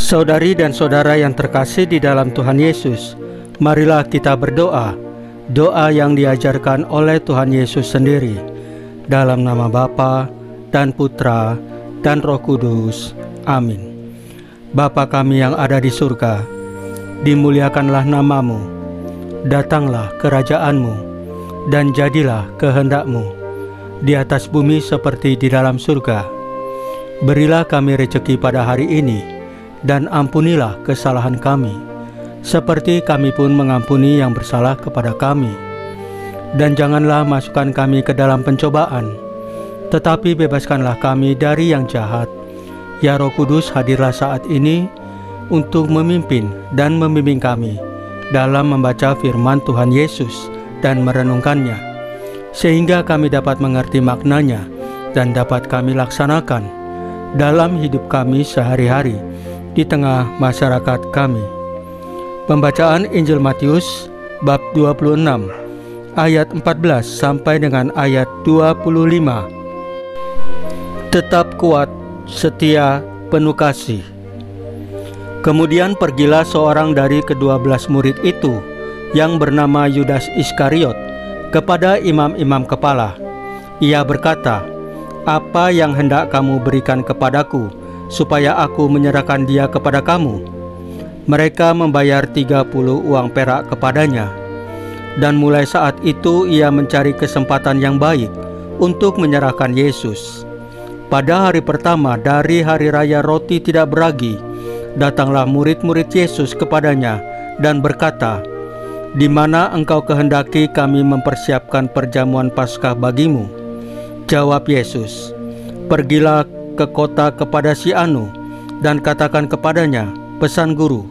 Saudari dan saudara yang terkasih di dalam Tuhan Yesus, marilah kita berdoa, doa yang diajarkan oleh Tuhan Yesus sendiri, dalam nama Bapa dan Putra dan Roh Kudus. Amin. Bapa kami yang ada di surga, dimuliakanlah nama-Mu, datanglah kerajaan-Mu, dan jadilah kehendak-Mu, di atas bumi seperti di dalam surga. Berilah kami rezeki pada hari ini, dan ampunilah kesalahan kami, seperti kami pun mengampuni yang bersalah kepada kami. Dan janganlah masukkan kami ke dalam pencobaan, tetapi bebaskanlah kami dari yang jahat. Ya Roh Kudus, hadirlah saat ini untuk memimpin dan membimbing kami dalam membaca firman Tuhan Yesus dan merenungkannya, sehingga kami dapat mengerti maknanya dan dapat kami laksanakan dalam hidup kami sehari-hari di tengah masyarakat kami. Pembacaan Injil Matius bab 26 ayat 14 sampai dengan ayat 25. Tetap kuat, setia, penuh kasih. Kemudian pergilah seorang dari ke-12 murid itu, yang bernama Yudas Iskariot, kepada imam-imam kepala. Ia berkata, "Apa yang hendak kamu berikan kepadaku, supaya aku menyerahkan dia kepada kamu?" Mereka membayar 30 uang perak kepadanya. Dan mulai saat itu ia mencari kesempatan yang baik untuk menyerahkan Yesus. Pada hari pertama dari hari raya roti tidak beragi, datanglah murid-murid Yesus kepadanya dan berkata, "Di mana engkau kehendaki kami mempersiapkan perjamuan Paskah bagimu?" Jawab Yesus, "Pergilah ke kota kepada si Anu, dan katakan kepadanya, pesan guru,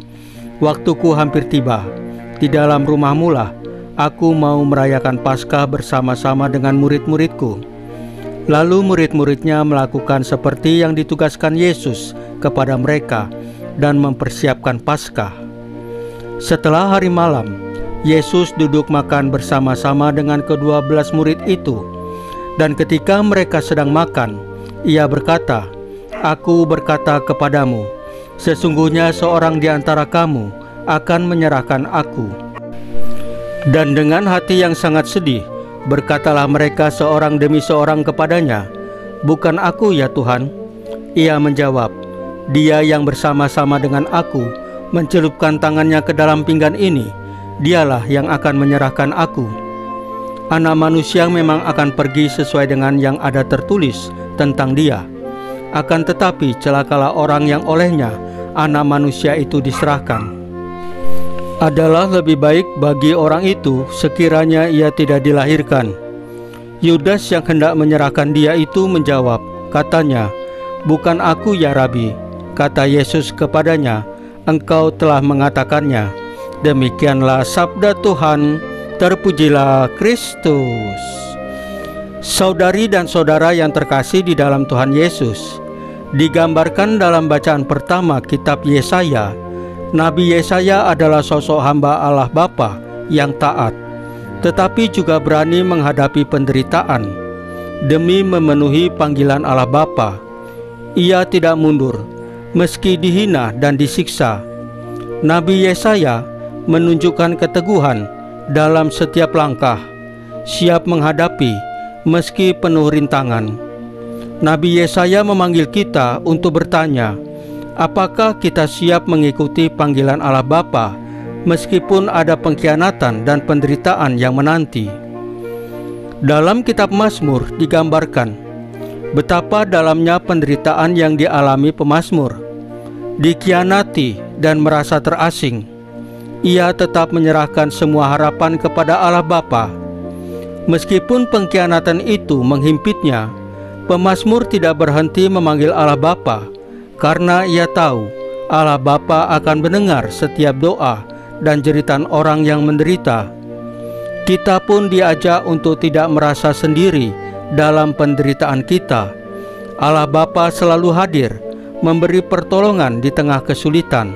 waktuku hampir tiba. Di dalam rumahmu lah aku mau merayakan Paskah bersama-sama dengan murid-muridku." Lalu murid-muridnya melakukan seperti yang ditugaskan Yesus kepada mereka dan mempersiapkan Paskah. Setelah hari malam, Yesus duduk makan bersama-sama dengan ke-12 murid itu. Dan ketika mereka sedang makan, ia berkata, "Aku berkata kepadamu, sesungguhnya seorang di antara kamu akan menyerahkan aku." Dan dengan hati yang sangat sedih, berkatalah mereka seorang demi seorang kepadanya, "Bukan aku ya Tuhan?" Ia menjawab, "Dia yang bersama-sama dengan aku mencelupkan tangannya ke dalam pinggan ini, dialah yang akan menyerahkan aku. Anak manusia memang akan pergi sesuai dengan yang ada tertulis tentang dia. Akan tetapi celakalah orang yang olehnya anak manusia itu diserahkan. Adalah lebih baik bagi orang itu sekiranya ia tidak dilahirkan." Yudas yang hendak menyerahkan dia itu menjawab, katanya, "Bukan aku ya Rabi." Kata Yesus kepadanya, "Engkau telah mengatakannya." Demikianlah sabda Tuhan. Terpujilah Kristus. Saudari dan saudara yang terkasih di dalam Tuhan Yesus, digambarkan dalam bacaan pertama kitab Yesaya, Nabi Yesaya adalah sosok hamba Allah Bapa yang taat, tetapi juga berani menghadapi penderitaan demi memenuhi panggilan Allah Bapa. Ia tidak mundur meski dihina dan disiksa. Nabi Yesaya menunjukkan keteguhan dalam setiap langkah, siap menghadapi meski penuh rintangan. Nabi Yesaya memanggil kita untuk bertanya, apakah kita siap mengikuti panggilan Allah Bapa meskipun ada pengkhianatan dan penderitaan yang menanti? Dalam kitab Mazmur digambarkan betapa dalamnya penderitaan yang dialami pemazmur. Dikhianati dan merasa terasing, ia tetap menyerahkan semua harapan kepada Allah Bapa. Meskipun pengkhianatan itu menghimpitnya, pemazmur tidak berhenti memanggil Allah Bapa, karena ia tahu Allah Bapa akan mendengar setiap doa dan jeritan orang yang menderita. Kita pun diajak untuk tidak merasa sendiri dalam penderitaan kita. Allah Bapa selalu hadir, memberi pertolongan di tengah kesulitan.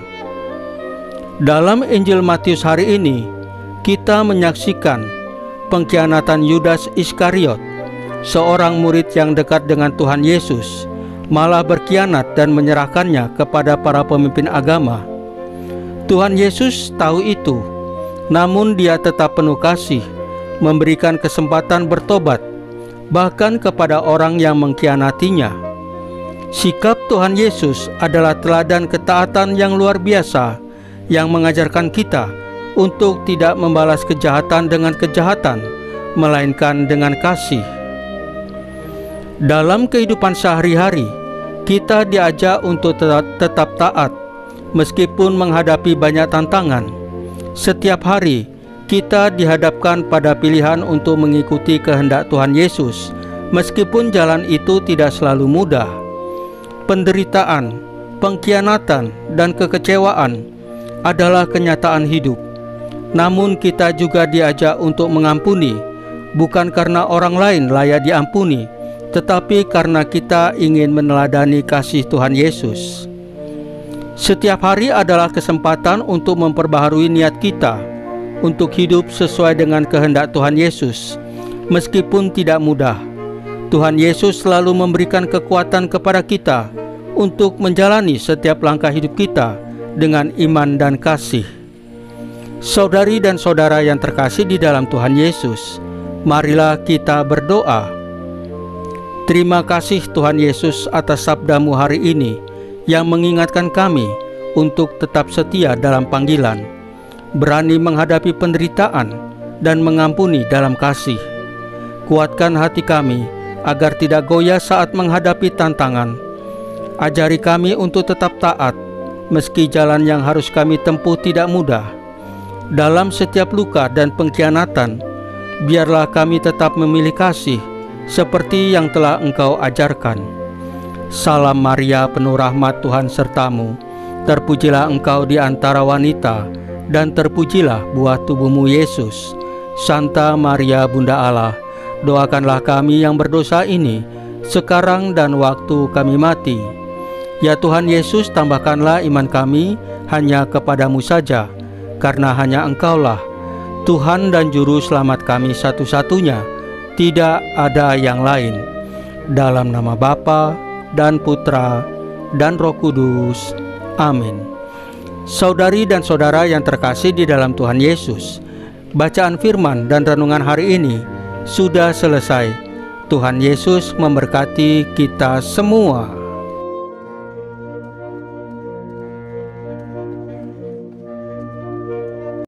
Dalam Injil Matius hari ini, kita menyaksikan pengkhianatan Yudas Iskariot, seorang murid yang dekat dengan Tuhan Yesus, malah berkhianat dan menyerahkannya kepada para pemimpin agama. Tuhan Yesus tahu itu, namun Dia tetap penuh kasih, memberikan kesempatan bertobat, bahkan kepada orang yang mengkhianatinya. Sikap Tuhan Yesus adalah teladan ketaatan yang luar biasa, yang mengajarkan kita untuk tidak membalas kejahatan dengan kejahatan, melainkan dengan kasih. Dalam kehidupan sehari-hari, kita diajak untuk tetap taat, meskipun menghadapi banyak tantangan. Setiap hari, kita dihadapkan pada pilihan untuk mengikuti kehendak Tuhan Yesus, meskipun jalan itu tidak selalu mudah. Penderitaan, pengkhianatan, dan kekecewaan adalah kenyataan hidup. Namun kita juga diajak untuk mengampuni, bukan karena orang lain layak diampuni, tetapi karena kita ingin meneladani kasih Tuhan Yesus. Setiap hari adalah kesempatan untuk memperbaharui niat kita untuk hidup sesuai dengan kehendak Tuhan Yesus. Meskipun tidak mudah, Tuhan Yesus selalu memberikan kekuatan kepada kita untuk menjalani setiap langkah hidup kita dengan iman dan kasih. Saudari dan saudara yang terkasih di dalam Tuhan Yesus, marilah kita berdoa. Terima kasih Tuhan Yesus atas sabda-Mu hari ini yang mengingatkan kami untuk tetap setia dalam panggilan, berani menghadapi penderitaan, dan mengampuni dalam kasih. Kuatkan hati kami agar tidak goyah saat menghadapi tantangan. Ajari kami untuk tetap taat, meski jalan yang harus kami tempuh tidak mudah. Dalam setiap luka dan pengkhianatan, biarlah kami tetap memilih kasih, seperti yang telah Engkau ajarkan. Salam Maria, penuh rahmat, Tuhan sertamu. Terpujilah Engkau di antara wanita, dan terpujilah buah tubuhmu Yesus. Santa Maria Bunda Allah, doakanlah kami yang berdosa ini, sekarang dan waktu kami mati. Ya Tuhan Yesus, tambahkanlah iman kami hanya kepadamu saja, karena hanya Engkaulah Tuhan dan Juru Selamat kami satu-satunya, tidak ada yang lain. Dalam nama Bapa dan Putra dan Roh Kudus. Amin. Saudari dan saudara yang terkasih di dalam Tuhan Yesus, bacaan firman dan renungan hari ini sudah selesai. Tuhan Yesus memberkati kita semua.